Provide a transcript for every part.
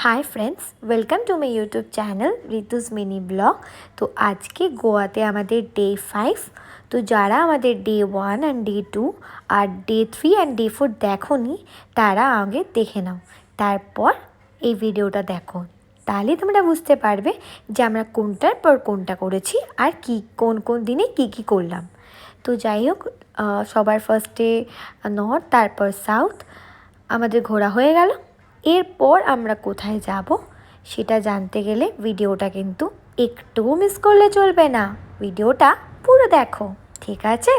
Hi friends welcome to my YouTube channel Rituja mini blog. तो आज के गोवाते आमादेर डे 5। तो যারা আমাদের ডে 1 অ্যান্ড ডে 2 আর ডে 3 অ্যান্ড ডে 4 দেখোনি তারা আগে দেখে নাও, তারপর এই ভিডিওটা দেখো, তাহলে তোমরা বুঝতে পারবে যে আমরা কোনটার পর কোনটা করেছি আর কি কোন কোন দিনে কি কি করলাম। তো যাই হোক, সবার ফার্স্টে নর্থ, তারপর সাউথ আমাদের ঘোরা হয়ে গেল। এরপর আমরা কোথায় যাব সেটা জানতে গেলে ভিডিওটা কিন্তু একটুও মিস করলে চলবে না, ভিডিওটা পুরো দেখো, ঠিক আছে?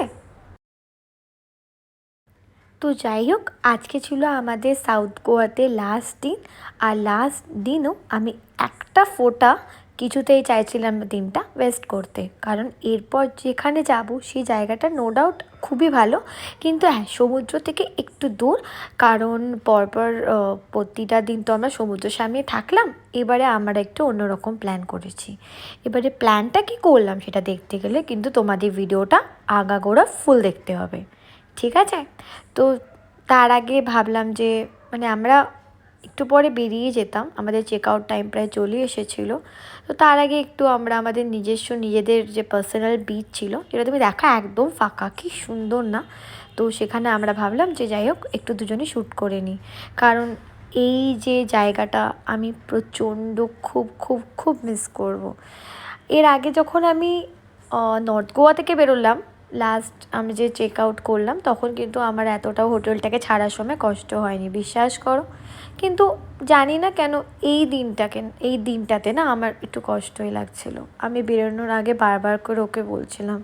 তো যাই হোক, আজকে ছিল আমাদের সাউথ গোয়াতে লাস্ট দিন। আর লাস্ট দিনও আমি একটা ফোঁটা কিছুতেই চাইছিলাম না দিনটা ওয়েস্ট করতে, কারণ এরপর যেখানে যাব সেই জায়গাটা নো ডাউট খুবই ভালো, কিন্তু হ্যাঁ সমুদ্র থেকে একটু দূর, কারণ পরপর প্রতিটা দিন তো আমরা সমুদ্রের সামনে থাকলাম। এবারে আমরা একটু অন্যরকম প্ল্যান করেছি। এবারে প্ল্যানটা কি করলাম সেটা দেখতে গেলে কিন্তু তোমাদের ভিডিওটা আগাগোড়া ফুল দেখতে হবে, ঠিক আছে? তো তার আগে ভাবলাম যে আমরা একটু পরে বেরিয়ে যেতাম, আমাদের চেক আউট টাইম প্রায় চলে এসেছিলো। তো তার আগে একটু আমরা আমাদের নিজেদের যে পার্সোনাল বিচ ছিল, যেটা তুমি দেখা একদম ফাঁকা, কি সুন্দর না? তো সেখানে আমরা ভাবলাম যে যাই হোক একটু দুজনে শ্যুট করে নিই, কারণ এই যে জায়গাটা আমি প্রচণ্ড খুব খুব খুব মিস করব। এর আগে যখন আমি নর্থ গোয়া থেকে বেরোলাম, লাস্ট আমি যে চেক আউট করলাম, তখন কিন্তু আমার এতটাও হোটেলটাকে ছাড়ার সময় কষ্ট হয়নি, বিশ্বাস করো। কিন্তু জানি না কেন এই দিনটাতে না আমার একটু কষ্টই লাগছিল। আমি বেরোনোর আগে বারবার করে ওকে বলছিলাম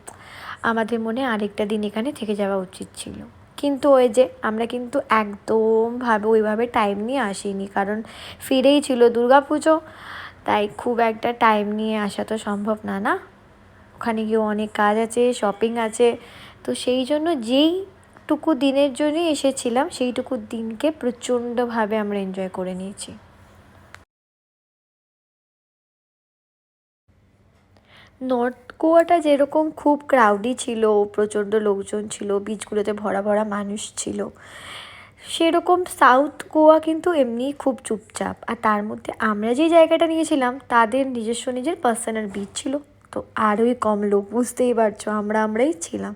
আমাদের মনে আরেকটা দিন এখানে থেকে যাওয়া উচিত ছিল, কিন্তু ওই যে আমরা কিন্তু একদমভাবে ওইভাবে টাইম নিয়ে আসিনি, কারণ ফিরেই ছিল দুর্গাপুজো, তাই খুব একটা টাইম নিয়ে আসা তো সম্ভব না, না? ওখানে গিয়ে অনেক কাজ আছে, শপিং আছে। তো সেই জন্য যেইটুকু দিনের জন্যই এসেছিলাম সেইটুকু দিনকে প্রচণ্ডভাবে আমরা এনজয় করে নিয়েছি। নর্থ গোয়াটা যেরকম খুব ক্রাউডি ছিল, প্রচণ্ড লোকজন ছিল, বিচগুলোতে ভরা ভরা মানুষ ছিল, সেরকম সাউথ গোয়া কিন্তু এমনিই খুব চুপচাপ। আর তার মধ্যে আমরা যে জায়গাটা নিয়েছিলাম তাদের নিজের পার্সোনাল বিচ ছিল, তো আরোই কম লোক, বুঝতেই পারছো আমরাই ছিলাম।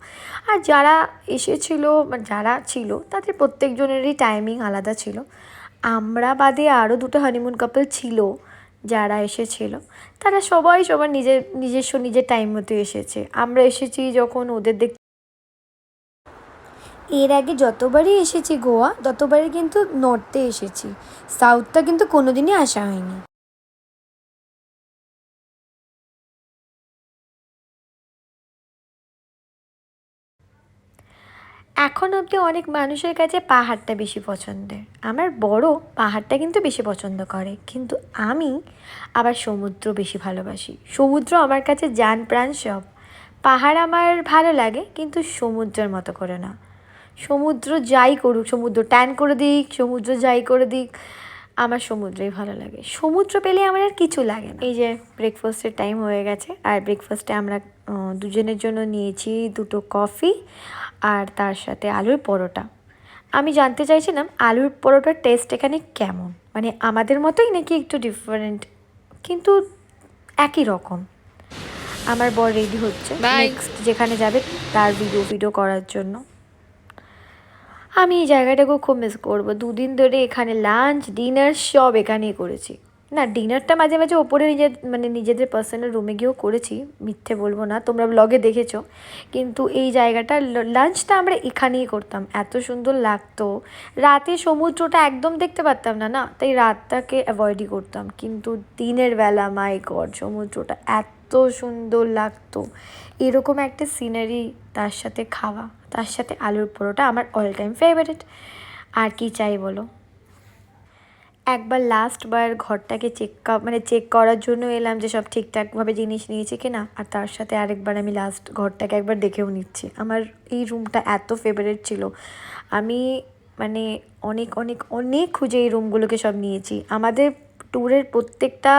আর যারা এসেছিলো যারা ছিল তাদের প্রত্যেকজনেরই টাইমিং আলাদা ছিল। আমরা বাদে আরও দুটো হানিমুন কাপল ছিল যারা এসেছিল, তারা সবাই সবার নিজের টাইম মতো এসেছে। আমরা এসেছি যখন ওদের এর আগে যতবারই এসেছি গোয়া ততবারই কিন্তু নর্থে এসেছি, সাউথটা কিন্তু কোনোদিনই আসা হয়নি। এখন অবধি অনেক মানুষের কাছে পাহাড়টা বেশি পছন্দের, আমার বড় পাহাড়টা কিন্তু বেশি পছন্দ করে, কিন্তু আমি আবার সমুদ্র বেশি ভালোবাসি। সমুদ্র আমার কাছে জান প্রাণ সব। পাহাড় আমার ভালো লাগে কিন্তু সমুদ্রের মতো করে না। সমুদ্র যাই করুক, সমুদ্র ট্যান করে দিক, সমুদ্র যাই করে দিক, আমার সমুদ্রই ভালো লাগে। সমুদ্র পেলে আমার আর কিছু লাগে না। এই যে ব্রেকফাস্টের টাইম হয়ে গেছে, আর ব্রেকফাস্টে আমরা দুজনের জন্য নিয়েছি দুটো কফি আর তার সাথে আলুর পরোটা। আমি জানতে চাইছিলাম আলুর পরোটার টেস্ট এখানে কেমন, আমাদের মতোই নাকি একটু ডিফারেন্ট, কিন্তু একই রকম। আমার বর রেডি হচ্ছে নেক্সট যেখানে যাবে তার ভিডিও করার জন্য। আমি এই জায়গাটাকেও খুব মিস করবো। দুদিন ধরে এখানে লাঞ্চ ডিনার সব এখানেই করেছি। না, ডিনারটা মাঝে মাঝে ওপরে নিজেদের পার্সোনাল রুমে গিয়েও করেছি, মিথ্যে বলবো না, তোমরা ব্লগে দেখেছো। কিন্তু এই জায়গাটা লাঞ্চটা আমরা এখানেই করতাম, এত সুন্দর লাগতো। রাতে সমুদ্রটা একদম দেখতে পারতাম না, তাই রাতটাকে অ্যাভয়েডই করতাম, কিন্তু দিনের বেলা মাই গড সমুদ্রটা এত সুন্দর লাগতো। এরকম একটা সিনারি, তার সাথে খাওয়া, তার সাথে আলুর পরোটা আমার অল টাইম ফেভারিট। আর কি চাই বলো? একবার লাস্টবার ঘরটাকে চেক করার জন্য এলাম যে সব ঠিকঠাকভাবে জিনিস নিয়েছি কি না, আর তার সাথে আরেকবার আমি লাস্ট ঘরটাকে একবার দেখেও নিচ্ছি। আমার এই রুমটা এত ফেভারিট ছিল, আমি অনেক অনেক অনেক খুঁজে এই রুমগুলোকে সব নিয়েছি। আমাদের ট্যুরের প্রত্যেকটা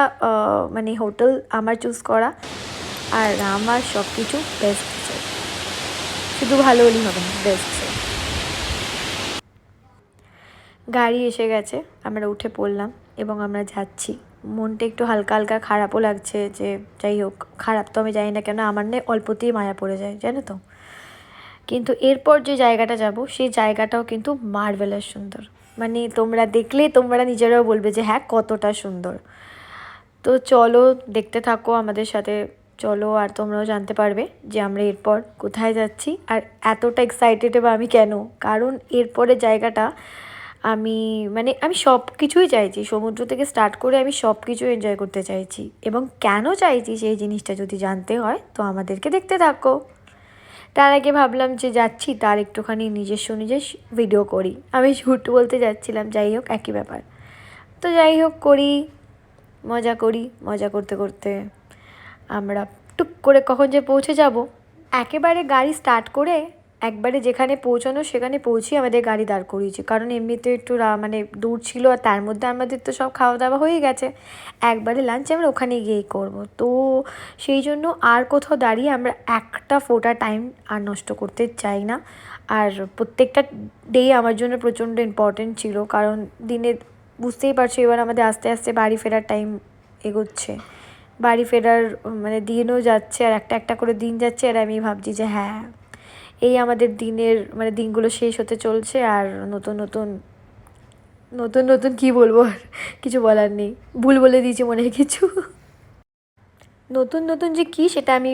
হোটেল আমার চুজ করা, আর আমার সব কিছু বেস্ট ছিল, শুধু ভালো হলেই হবে না, বেস্ট ছিল। গাড়ি এসে গেছে, আমরা উঠে পড়লাম। এবং আমরা যাচ্ছি। মনটা একটু হালকা হালকা খারাপও লাগছে, যে যাই হোক, খারাপ তো আমি জানি না কেন, আমার না অল্পতেই মায়া পড়ে যায়, জানো তো। কিন্তু এরপর যে জায়গাটা যাব সেই জায়গাটাও কিন্তু মার্ভেলাস সুন্দর, মানে তোমরা দেখলে তোমরা নিজেরাও বলবে যে হ্যাঁ কতটা সুন্দর। তো চলো দেখতে থাকো আমাদের সাথে, চলো, আর তোমরাও জানতে পারবে যে আমরা এরপর কোথায় যাচ্ছি আর এতটা এক্সাইটেড বা আমি কেন। কারণ এরপরের জায়গাটা আমি আমি সব কিছুই চাইছি, সমুদ্র থেকে স্টার্ট করে আমি সব কিছু এনজয় করতে চাইছি, এবং কেন চাইছি সেই জিনিসটা যদি জানতে হয় তো আমাদেরকে দেখতে থাকো। তার আগে ভাবলাম যে যাচ্ছি তার একটুখানি নিজস্ব ভিডিও করি, আমি শ্যুট বলতে যাচ্ছিলাম, যাই হোক একই ব্যাপার। তো যাই হোক করি, মজা করি, মজা করতে করতে আমরা টুক করে কখন যে পৌঁছে যাব, একেবারে গাড়ি স্টার্ট করে একবারে যেখানে পৌঁছানো সেখানে পৌঁছে আমাদের গাড়ি দাঁড় করিয়েছি, কারণ এমনিতে একটু দূর ছিল, আর তার মধ্যে আমাদের তো সব খাওয়া দাওয়া হয়ে গেছে, একবারে লাঞ্চ আমরা ওখানে গিয়েই করব। তো সেই জন্য আর কোথাও দাঁড়িয়ে আমরা একটা ফোটা টাইম আর নষ্ট করতে চাই না। আর প্রত্যেকটা ডে আমার জন্য প্রচণ্ড ইম্পর্টেন্ট ছিল, কারণ দিনে বুঝতেই পারছো এবার আমাদের আস্তে আস্তে বাড়ি ফেরার টাইম এগোচ্ছে, বাড়ি ফেরার দিনও যাচ্ছে, আর একটা একটা করে দিন যাচ্ছে, আর আমি ভাবছি যে হ্যাঁ এই আমাদের দিনের দিনগুলো শেষ হতে চলছে, আর নতুন নতুন নতুন নতুন কী বলবো, আর কিছু বলার নেই, ভুল বলে দিয়েছি মনে হয় কিছু। নতুন নতুন যে কী সেটা আমি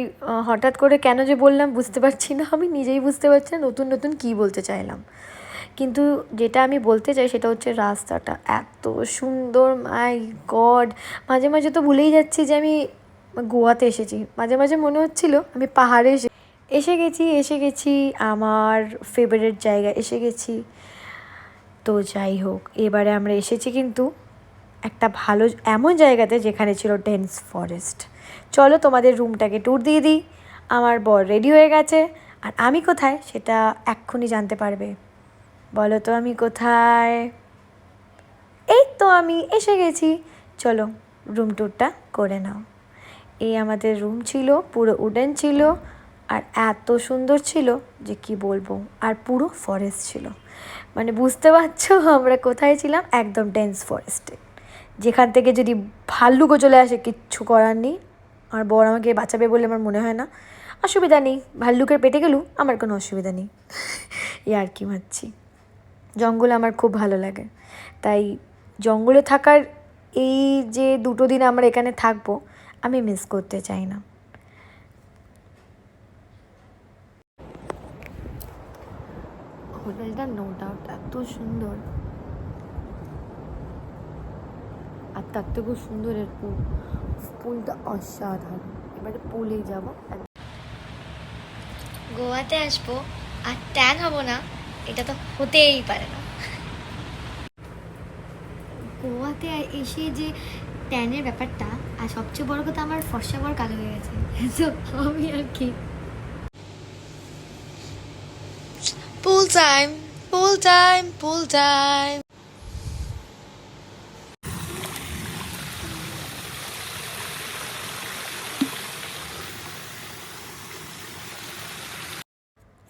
হঠাৎ করে কেন যে বললাম বুঝতে পারছি না, আমি নিজেই বুঝতে পারছি না নতুন নতুন কী বলতে চাইলাম। কিন্তু যেটা আমি বলতে চাই সেটা হচ্ছে রাস্তাটা এত সুন্দর, মাই গড। মাঝে মাঝে তো ভুলেই যাচ্ছি যে আমি গোয়াতে এসেছি, মাঝে মাঝে মনে হচ্ছিল আমি পাহাড়ে এসে গেছি আমার ফেভারিট জায়গায় এসে গেছি। তো যাই হোক, এবারে আমরা এসেছি কিন্তু একটা ভালো এমন জায়গাতে যেখানে ছিল ডেন্স ফরেস্ট। চলো তোমাদের রুমটাকে ট্যুর দিয়ে দিই। আমার বর রেডি হয়ে গেছে, আর আমি কোথায় সেটা এক্ষুনি জানতে পারবে। বলো তো আমি কোথায়? এই তো আমি এসে গেছি, চলো রুম ট্যুরটা করে নাও। এই আমাদের রুম ছিল, পুরো উডেন ছিল, আর এত সুন্দর ছিল যে কি বলবো, আর পুরো ফরেস্ট ছিল, বুঝতে পারছো আমরা কোথায় ছিলাম, একদম ডেন্স ফরেস্টে, যেখান থেকে যদি ভাল্লুকও চলে আসে কিচ্ছু করার নেই। আমার বর আমাকে বাঁচাবে বলে আমার মনে হয় না, অসুবিধা নেই, ভাল্লুকের পেটে গেলেও আমার কোনো অসুবিধা নেই। আর কি মারছি, জঙ্গল আমার খুব ভালো লাগে, তাই জঙ্গলে থাকার এই যে 2 দিন আমরা এখানে থাকবো আমি মিস করতে চাই না। হোটেলটা নো ডাউট এত সুন্দর, আর তার থেকেও সুন্দর এর পুলটা অসাধারণ। এবারে পুলেই যাব, গোয়াতে আসবো আর ট্যান হব না, এটা তো হতেই পারে না। গোয়াতে এসে যে ট্যানের ব্যাপারটা, আর সবচেয়ে বড় কথা আমার ফর্সা বড় কালো হয়ে গেছে, তো আমি আর কি। পুল টাইম, পুল টাইম, পুল টাইম।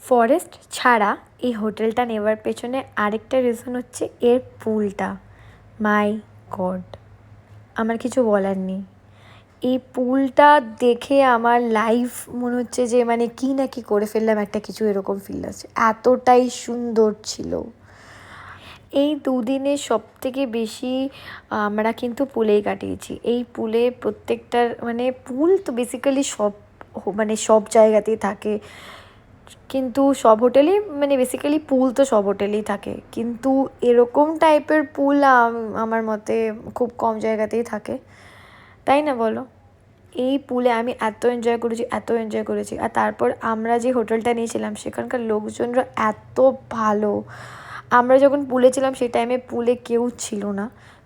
ফরেস্ট ছাড়া এই হোটেলটা নেওয়ার পেছনে আরেকটা রিজন হচ্ছে এর পুলটা, মাই গড, আমার কিছু বলার নেই। এই পুলটা দেখে আমার লাইফ মনে হচ্ছে যে কি না কি করে ফেললাম একটা কিছু, এরকম ফিল আছে, এতটাই সুন্দর ছিল। এই 2 দিনে সবথেকে বেশি আমরা কিন্তু পুলেই কাটিয়েছি। এই পুলে প্রত্যেকটার পুল তো বেসিক্যালি সব জায়গাতেই থাকে, কিন্তু সব হোটেলেই বেসিক্যালি পুল তো সব হোটেলেই থাকে, কিন্তু এরকম টাইপের পুল আমার মতে খুব কম জায়গাতেই থাকে, তাই না বলো? এই পুলে আমি এত এনজয় করেছি, আর তারপর আমরা যে হোটেলটা নিয়েছিলাম সেখানকার লোকজনরা এত ভালো। আমরা যখন পুলে ছিলাম সেই টাইমে পুলে কেউ ছিল না,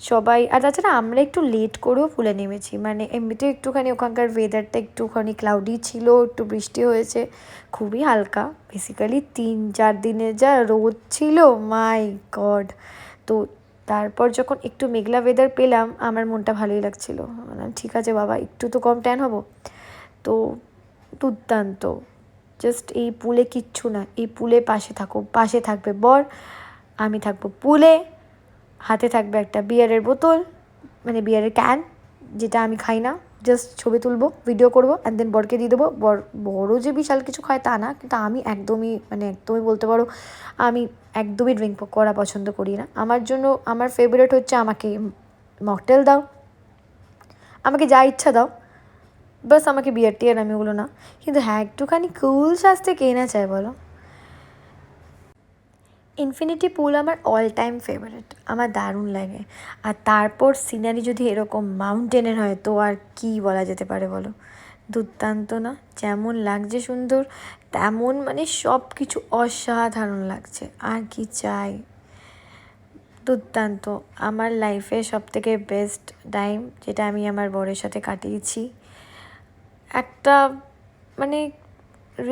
সবাই, আর তাছাড়া আমরা একটু লেট করেও পুলে নেমেছি, এমনিতেও একটুখানি ওখানকার ওয়েদারটা একটুখানি ক্লাউডি ছিল, একটু বৃষ্টি হয়েছে, খুবই হালকা, বেসিক্যালি 3-4 দিনে যা রোদ ছিল, মাই গড। তো তারপর যখন একটু মেঘলা ওয়েদার পেলাম আমার মনটা ভালোই লাগছিলো, ঠিক আছে বাবা একটু তো কম ট্যান হবো। তো দুর্দান্ত, জাস্ট এই পুলে কিচ্ছু না, এই পুলে পাশে থাকবে বর, আমি থাকবো পুলে, হাতে থাকবে একটা বিয়ারের বোতল, মানে বিয়ারের ক্যান, যেটা আমি খাই না, জাস্ট ছবি তুলবো, ভিডিও করবো অ্যান্ড দেন বরকে দিয়ে দেবো। বড় যে বিশাল কিছু খায় তা না, কিন্তু আমি একদমই বলতে পারো আমি একদমই ড্রিঙ্ক করা পছন্দ করি না। আমার জন্য আমার ফেভারিট হচ্ছে আমাকে মকটেল দাও, আমাকে যা ইচ্ছা দাও, বাস আমাকে বিয়ার টিয়ার আমি ওগুলো না। কিন্তু হ্যাঁ, একটুখানি কুল সাজতে কে না চায় বলো। ইনফিনিটি পুল আমার অল টাইম ফেভারিট, আমার দারুণ লাগে। আর তারপর সিনারি যদি এরকম মাউন্টেনের হয় তো আর কি বলা যেতে পারে বলো, দুর্দান্ত না? যেমন লাগছে সুন্দর, তেমন মানে সব কিছু অসাধারণ লাগছে। আর কি চাই, দুর্দান্ত। আমার লাইফে সবথেকে বেস্ট টাইম যেটা আমি আমার বরের সাথে কাটিয়েছি। একটা মানে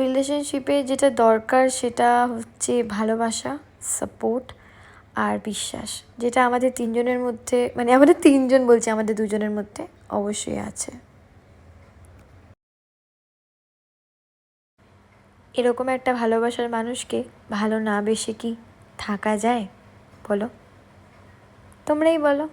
রিলেশনশিপে যেটা দরকার সেটা হচ্ছে ভালোবাসা, সাপোর্ট আর বিশ্বাস, যেটা আমাদের তিনজনের মধ্যে, মানে আমাদের তিনজন বলছি, আমাদের দুজনের মধ্যে অবশ্যই আছে। এরকম একটা ভালোবাসার মানুষকে ভালো না বেসে কি থাকা যায় বলো? তোমরাই বলো।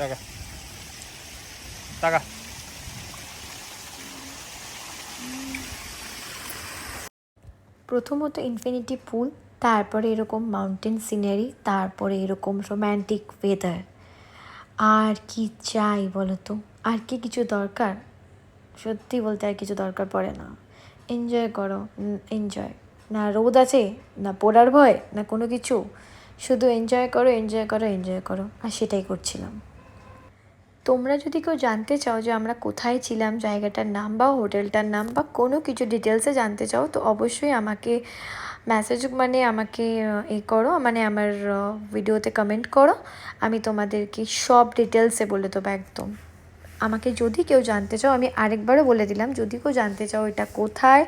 টাকা টাকা প্রথমত ইনফিনিটি পুল, তারপরে এরকম মাউন্টেন সিনারি, তারপরে এরকম রোম্যান্টিক ওয়েদার। আর কি চাই বলো তো? আর কি কিছু দরকার? সত্যি বলতে আর কিছু দরকার পড়ে না। এনজয় করো, এনজয়। না রোদ আছে, না পড়ার ভয়, না কোনো কিছু, শুধু এনজয় করো, এনজয় করো, এনজয় করো। আর সেটাই করছিলাম। তোমরা যদি কেউ জানতে চাও যে আমরা কোথায় ছিলাম, জায়গাটার নাম বা হোটেলটার নাম বা কোনো কিছু ডিটেলসে জানতে চাও, তো অবশ্যই আমাকে মেসেজ মানে আমাকে করো, মানে আমার ভিডিওতে কমেন্ট করো। আমি তোমাদেরকে সব ডিটেলসে বলে দেবো একদম। আমাকে যদি কেউ জানতে চাও, আমি আরেকবারও বলে দিলাম, যদি কেউ জানতে চাও এটা কোথায়,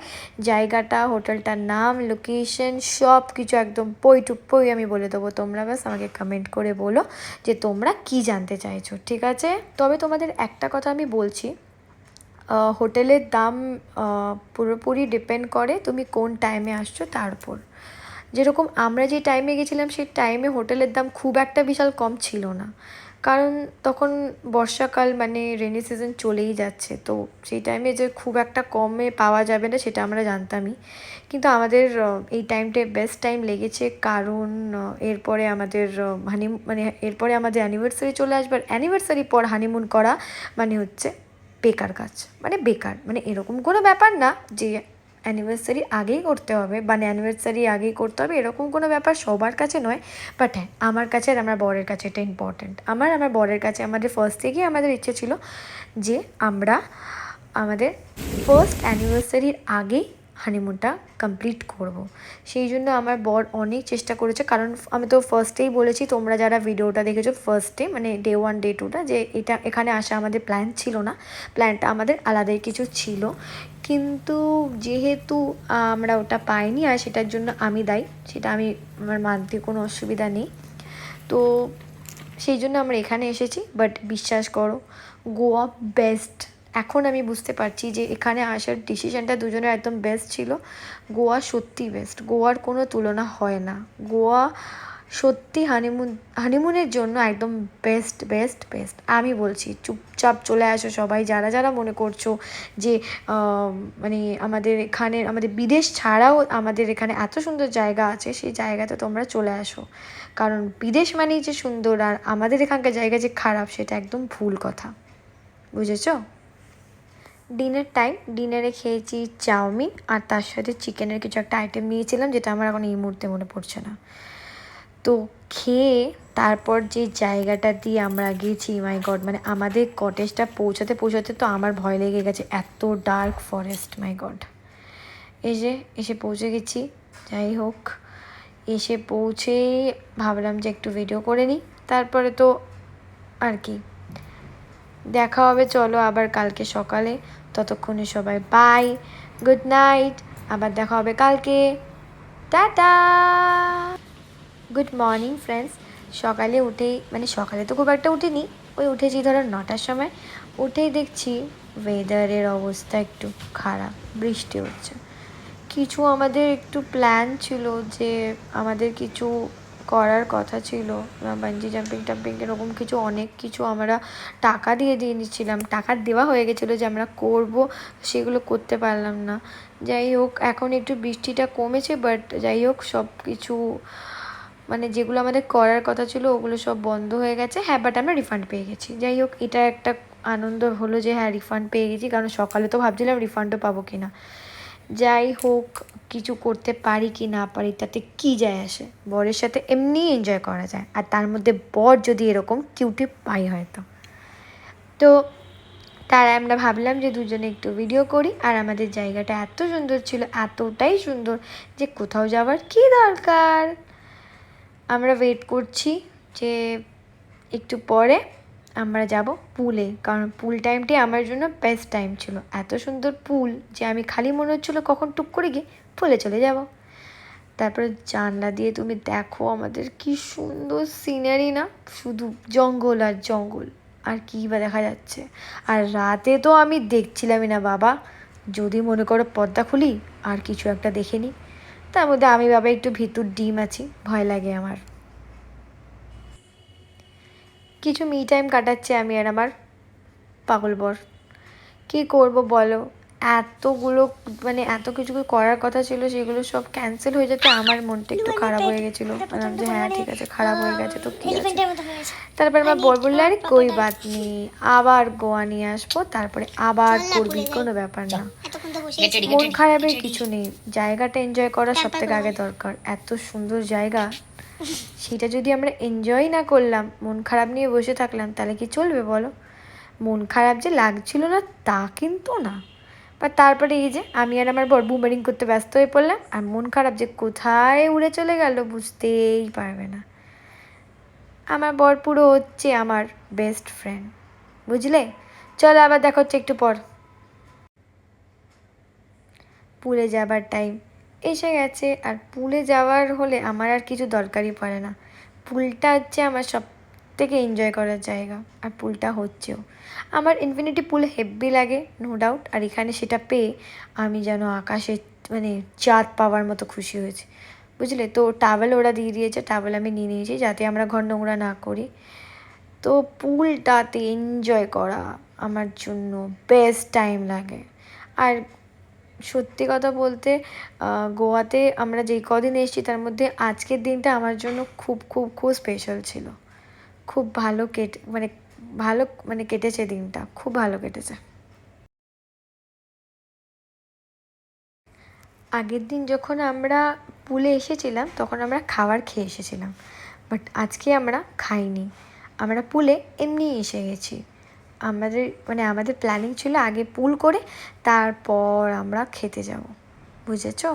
জায়গাটা, হোটেলটার নাম, লোকেশন, সব কিছু একদম পই টু পই আমি বলে দেবো। তোমরা ব্যাস আমাকে কমেন্ট করে বলো যে তোমরা কি জানতে চাইছো, ঠিক আছে? তবে তোমাদের একটা কথা আমি বলছি, হোটেলের দাম পুরোপুরি ডিপেন্ড করে তুমি কোন টাইমে আসছো তার উপর। যেরকম আমরা যে টাইমে গেছিলাম সেই টাইমে হোটেলের দাম খুব একটা বিশাল কম ছিল না, কারণ তখন বর্ষাকাল, মানে রেনি সিজন চলেই যাচ্ছে, তো সেই টাইমে যে খুব একটা কমে পাওয়া যাবে না সেটা আমরা জানতামই। কিন্তু আমাদের এই টাইমটায় বেস্ট টাইম লেগেছে, কারণ এরপরে আমাদের মানে এরপরে আমাদের অ্যানিভার্সারি চলে আসবে। আর অ্যানিভার্সারি পর হানিমুন করা মানে হচ্ছে বেকার কাজ, মানে বেকার, মানে এরকম কোনো ব্যাপার না যে অ্যানিভার্সারি আগেই করতে হবে, মানে অ্যানিভার্সারি আগেই করতে হবে এরকম কোনো ব্যাপার সবার কাছে নয়। বাট হ্যাঁ, আমার কাছে আর আমার বরের কাছে এটা ইম্পর্ট্যান্ট। আমার বরের কাছে আমাদের ফার্স্ট থেকেই আমাদের ইচ্ছে ছিল যে আমরা আমাদের ফার্স্ট অ্যানিভার্সারির আগেই হানিমুনটা কমপ্লিট করব। সেই জন্য আমার বর অনেক চেষ্টা করেছে, কারণ আমি তো ফার্স্টেই বলেছি, তোমরা যারা ভিডিওটা দেখেছো ফার্স্টে, মানে ডে 1 ডে 2টা, যে এটা এখানে আসা আমাদের প্ল্যান ছিল না, প্ল্যানটা আমাদের আলাদাই কিছু ছিল। কিন্তু যেহেতু আমরা ওটা পাইনি, আর সেটার জন্য আমি দায়ী, সেটা আমার মানতে কোনো অসুবিধা নেই। তো সেই জন্য আমরা এখানে এসেছি। বাট বিশ্বাস করো, গোয়া বেস্ট। এখন আমি বুঝতে পারছি যে এখানে আসার ডিসিশানটা দুজনের একদম বেস্ট ছিল। গোয়া সত্যি বেস্ট, গোয়ার কোনো তুলনা হয় না। গোয়া সত্যি হানিমুনের জন্য একদম বেস্ট বেস্ট বেস্ট। আমি বলছি চুপচাপ চলে আসো সবাই, যারা যারা মনে করছো যে মানে আমাদের বিদেশ ছাড়াও আমাদের এখানে এত সুন্দর জায়গা আছে, সেই জায়গাতে তোমরা চলে আসো। কারণ বিদেশ মানেই যে সুন্দর আর আমাদের এখানকার জায়গা যে খারাপ, সেটা একদম ভুল কথা, বুঝেছ? ডিনার টাইম, ডিনারে খেয়েছি চাউমিন আর তার সাথে চিকেনের কিছু একটা আইটেম নিয়েছিলাম, যেটা আমার এখন এই মুহূর্তে মনে পড়ছে না। তো খেয়ে তারপর যে জায়গাটা দিয়ে আমরা গেছি, মাই গড, মানে আমাদের কটেজটা পৌঁছাতে পৌঁছাতে তো আমার ভয় লেগে গেছে, এত ডার্ক ফরেস্ট, মাই গড। এসে পৌঁছে গেছি। যাই হোক, এসে পৌঁছেই ভাবলাম যে একটু ভিডিও করে নিই, তারপরে তো আর কি, দেখা হবে চলো আবার কালকে সকালে। ততক্ষণে সবাই বাই, গুড নাইট। আবার দেখা হবে কালকে। টাটা। Good morning friends. সকালে উঠেই, মানে সকালে তো খুব একটা উঠিনি, ওই উঠেছি ধরো 9টার সময়। উঠেই দেখছি ওয়েদারের অবস্থা একটু খারাপ, বৃষ্টি হচ্ছে। কিছু আমাদের একটু প্ল্যান ছিল, যে আমাদের কিছু করার কথা ছিল, বাঞ্জি জাম্পিং টাম্পিং এরকম কিছু, অনেক কিছু আমরা টাকা দিয়ে দিয়েছিলাম, টাকা দেওয়া হয়ে গেছিলো যে আমরা করব, সেগুলো করতে পারলাম না। যাই হোক, এখন একটু বৃষ্টিটা কমেছে, বাট যাই হোক সব কিছু মানে যেগুলো আমাদের করার কথা ছিল ওগুলো সব বন্ধ হয়ে গেছে। হ্যাঁ, বাট আমরা রিফান্ড পেয়ে গেছি। যাই হোক, এটা একটা আনন্দ হলো যে হ্যাঁ রিফান্ড পেয়ে গেছি, কারণ সকালে তো ভাবছিলাম রিফান্ডও পাবো কি না। যাই হোক, কিছু করতে পারি কি না পারি তাতে কি যায় আসে, বরের সাথে এমনি এনজয় করা যায়, আর তার মধ্যে বর যদি এরকম কিউটি পাই হয়তো। তো তারা আমরা ভাবলাম যে দুজনে একটু ভিডিও করি, আর আমাদের জায়গাটা এত সুন্দর ছিল, এতটাই সুন্দর যে কোথাও যাওয়ার কী দরকার। আমরা ওয়েট করছি যে একটু পরে আমরা যাব পুলে, কারণ পুল টাইমটি আমার জন্য বেস্ট টাইম ছিল। এত সুন্দর পুল যে আমি খালি মনে হচ্ছিলো কখন টুক করে গিয়ে পুলে চলে যাব। তারপরে জানলা দিয়ে তুমি দেখো আমাদের কি সুন্দর সিনারি না, শুধু জঙ্গল আর জঙ্গল, আর কী বা দেখা যাচ্ছে। আর রাতে তো আমি দেখছিলামই না বাবা, যদি মনে করো পর্দা খুলি আর কিছু একটা দেখে নিই। তার মধ্যে আমি বাবা একটু ভিতর ডিম আছি, ভয় লাগে আমার। কিছু মি টাইম কাটাচ্ছে আমি আর আমার পাগল বর। কী করবো বলো, এতগুলো মানে এত কিছু করার কথা ছিল, সেগুলো সব ক্যান্সেল হয়ে যেতে আমার মনটা একটু খারাপ হয়ে গেছিলো। বললাম যে হ্যাঁ ঠিক আছে, খারাপ হয়ে গেছে তো কী আছে। তারপর আমার বর বললো আরে কই বাত নেই, আবার গোয়া নিয়ে আসবো, তারপরে আবার করবি, কোনো ব্যাপার না। মন খারাপের কিছু নেই, জায়গাটা এনজয় করা সব থেকে আগে দরকার। এত সুন্দর জায়গা, সেটা যদি আমরা এনজয় না করলাম, মন খারাপ নিয়ে বসে থাকলাম, তাহলে কি চলবে বলো। মন খারাপ যে লাগছিল না তা কিন্তু না, বা তারপরে এই যে আমি আর আমার বর বুমারিং করতে ব্যস্ত হয়ে পড়লাম, আর মন খারাপ যে কোথায় উড়ে চলে গেল বুঝতেই পারবে না। আমার বর পুরো হচ্ছে আমার বেস্ট ফ্রেন্ড, বুঝলে। চলো আবার দেখা হচ্ছে একটু পর। পুলে যাবার টাইম এসে গেছে, আর পুলে যাওয়ার হলে আমার আর কিছু দরকারই পড়ে না। পুলটা হচ্ছে আমার সব থেকে এনজয় করার জায়গা, আর পুলটা হচ্ছেও আমার। ইনফিনিটি পুল হেভি লাগে নো ডাউট, আর এখানে সেটা পেয়ে আমি যেন আকাশে মানে চাঁদ পাওয়ার মতো খুশি হয়েছি, বুঝলে। তো টাওয়েল ওরা দিয়ে দিয়েছে, টাওয়েল আমি নিয়ে নিয়েছি যাতে আমরা ঘর নোংরা না করি। তো পুলটাতে এনজয় করা আমার জন্য বেস্ট টাইম লাগে। আর সত্যি কথা বলতে গোয়াতে আমরা যেই কদিন এসেছি তার মধ্যে আজকের দিনটা আমার জন্য খুব খুব খুব স্পেশাল ছিল। খুব ভালো মানে কেটেছে দিনটা, খুব ভালো কেটেছে। আগের দিন যখন আমরা পুলে এসেছিলাম তখন আমরা খাবার খেয়ে এসেছিলাম, বাট আজকে আমরা খাইনি, আমরা পুলে এমনি এসে গেছি। আমাদের প্ল্যানিং ছিল আগে পুল করে তারপর আমরা খেতে যাব, বুঝেছো।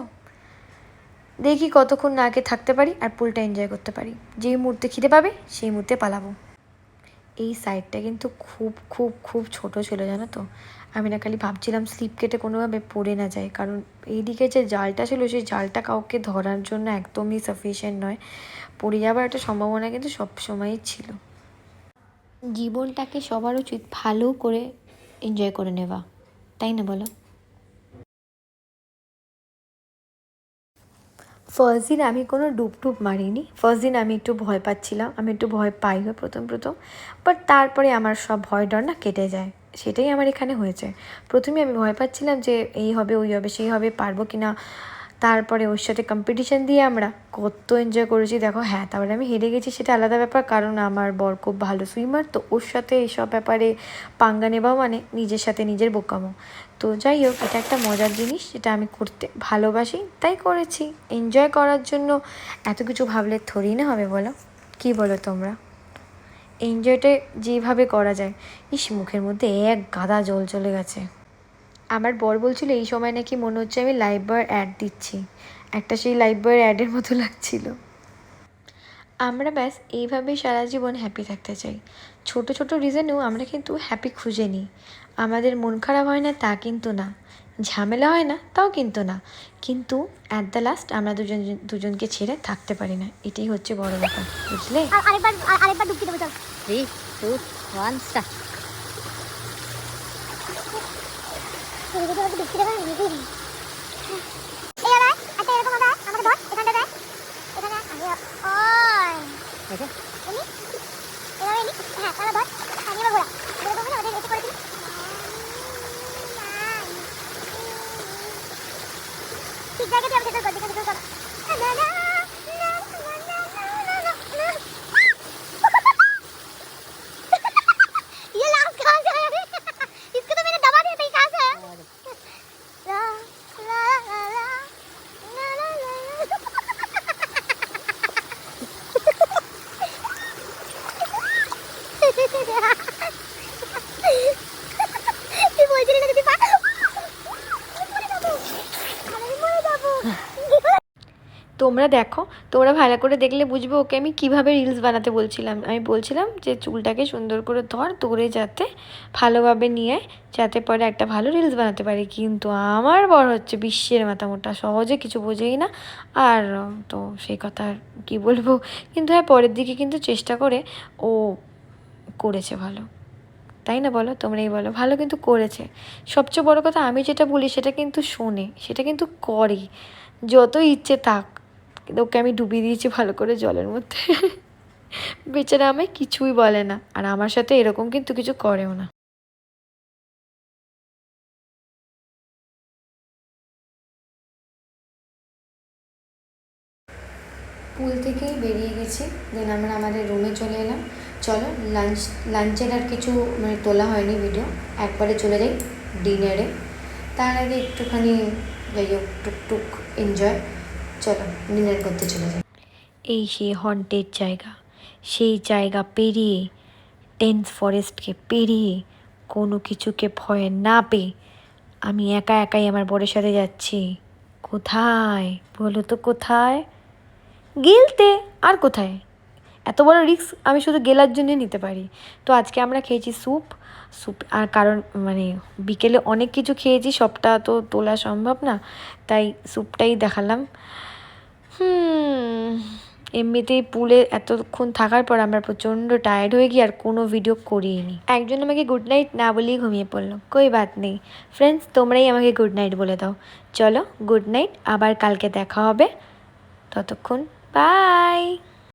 দেখি কতক্ষণ না আগে থাকতে পারি আর পুলটা এনজয় করতে পারি। যেই মুহূর্তে খিদে পাবে সেই মুহূর্তে পালাবো। এই সাইডটা কিন্তু খুব খুব খুব ছোট ছিল জানো তো। আমি না খালি ভাবছিলাম স্লিপ কেটে কোনোভাবে পড়ে না যায়, কারণ এইদিকে যে জালটা ছিল সেই জালটা কাউকে ধরার জন্য একদমই সাফিসিয়েন্ট নয়, পড়ে যাওয়ার একটা সম্ভাবনা কিন্তু সবসময়ই ছিল। জীবনটাকে সবার উচিত ভালো করে এনজয় করে নেওয়া, তাই না বলো। ফার্স্ট দিন আমি কোনো ডুব টুব মারিনি, ফার্স্ট দিন আমি একটু ভয় পাচ্ছিলাম, আমি একটু ভয় পাই প্রথম বাট তারপরে আমার সব ভয় ডর না কেটে যায়, সেটাই আমার এখানে হয়েছে। প্রথমে আমি ভয় পাচ্ছিলাম যে এই হবে ওই হবে সেই হবে, পারবো কি না। তারপরে ওর সাথে কম্পিটিশান দিয়ে আমরা কত এনজয় করেছি দেখো। হ্যাঁ, তারপরে আমি হেরে গেছি সেটা আলাদা ব্যাপার, কারণ আমার বর খুব ভালো সুইমার, তো ওর সাথে এইসব ব্যাপারে পাঙ্গা নেওয়া মানে নিজের সাথে নিজের বোকামো। তো যাই হোক, এটা একটা মজার জিনিস, যেটা আমি করতে ভালোবাসি তাই করেছি। এনজয় করার জন্য এত কিছু ভাবলে থোড়ি না হবে বলো, কী বলো তোমরা। এনজয়টা যেভাবে করা যায়। মুখের মধ্যে এক গাদা জল চলে গেছে। আমার বর বলছিল এই সময় নাকি মনে হচ্ছে আমি লাইফ বয়ের অ্যাড দিচ্ছি, একটা সেই লাইফ বয়ের অ্যাডের মতো লাগছিল। আমরা ব্যাস এইভাবেই সারা জীবন হ্যাপি থাকতে চাই। ছোট ছোট রিজনেও আমরা কিন্তু হ্যাপি খুঁজে নিই, আমাদের মন খারাপ হয় না তা কিন্তু না। ঝামেলা হয় না তাও কিন্তু না, কিন্তু অ্যাট দ্য লাস্ট আমরা দুজনকে ছেড়ে থাকতে পারি না, এটাই হচ্ছে বড় ব্যাপার, বুঝলে? আরেকবার ডুবকি দেবো, চল। 3, 2, 1 স্টার্ট। ডুবকি দেবো এই আরে আচ্ছা এরকম হবে, আমাকে ধর এখানটা দেয়, এখানে আগে ওই দেখো তুমি এভাবে নি, হ্যাঁ তাহলে ধর আমি এবার ঘোরা এরকম না, ওদের এসে করে দিই। ঠিক জায়গাতে আমি সেটা করতে করতে করতে না না ये लास्ट कहाँ से आया? इसको तो मैंने दबा दिया था, ये कहाँ से आया? ला ला ला ला ला ला ला তুই বলছিলি না যদি পা আমি মরে যাবো। তোমরা দেখো, তোমরা ভালো করে দেখলে বুঝবে ওকে আমি কিভাবে রিলস বানাতে বলছিলাম। আমি বলছিলাম যে চুলটাকে সুন্দর করে ধরে যাতে ভালোভাবে নিয়ে যাতে পরে একটা ভালো রিলস বানাতে পারি, কিন্তু আমার বর হচ্ছে বিশ্বের মাথা মোটা, সহজে কিছু বোঝেই না। আর তো সেই কথা আর কী বলবো, কিন্তু হ্যাঁ পরের দিকে কিন্তু চেষ্টা করে ও করেছে ভালো, তাই না বলো? তোমরাই বলো, ভালো কিন্তু করেছে। সবচেয়ে বড় কথা, আমি যেটা বলি সেটা কিন্তু শোনে, সেটা কিন্তু করে, যত ইচ্ছে থাক। কিন্তু ওকে আমি ডুবিয়ে দিয়েছি ভালো করে জলের মধ্যে। বেচারা আমায় কিছুই বলে না, আর আমার সাথে এরকম কিন্তু কিছু করেও না। পুল থেকেই বেরিয়ে গেছি, দেন আমরা আমাদের রুমে চলে এলাম। চলো লাঞ্চের আর কিছু মানে তোলা হয়নি ভিডিও, একবারে চলে যাই ডিনারে। তার আগে একটুখানি যাই হোক টুকটুক এনজয়। চলো ডিনার করতে চলে যাই। এই সেই হন্টেড জায়গা, সেই জায়গা পেরিয়ে, ডেন্স ফরেস্টকে পেরিয়ে, কোনো কিছুকে ভয় না পেয়ে আমি একা একাই আমার বরের সাথে যাচ্ছি। কোথায় বলো তো, কোথায়? গেলতে। আর কোথায়? এত বড় রিস্ক আমি শুধু গেলার জন্য নিতে পারি। তো আজকে আমরা খেয়েছি স্যুপ। আর কারণ মানে বিকেলে অনেক কিছু খেয়েছি, সবটা তো তোলা সম্ভব না, তাই স্যুপটাই দেখালাম। এমনিতেই পুলে এতক্ষণ থাকার পর আমরা প্রচণ্ড টায়ার্ড হয়ে গিয়ে আর কোনো ভিডিও করিনি। একজন আমাকে গুড নাইট না বলেই ঘুমিয়ে পড়লো, কই বাত নেই। ফ্রেন্ডস, তোমরাই আমাকে গুড নাইট বলে দাও। চলো গুড নাইট, আবার কালকে দেখা হবে, ততক্ষণ বাই।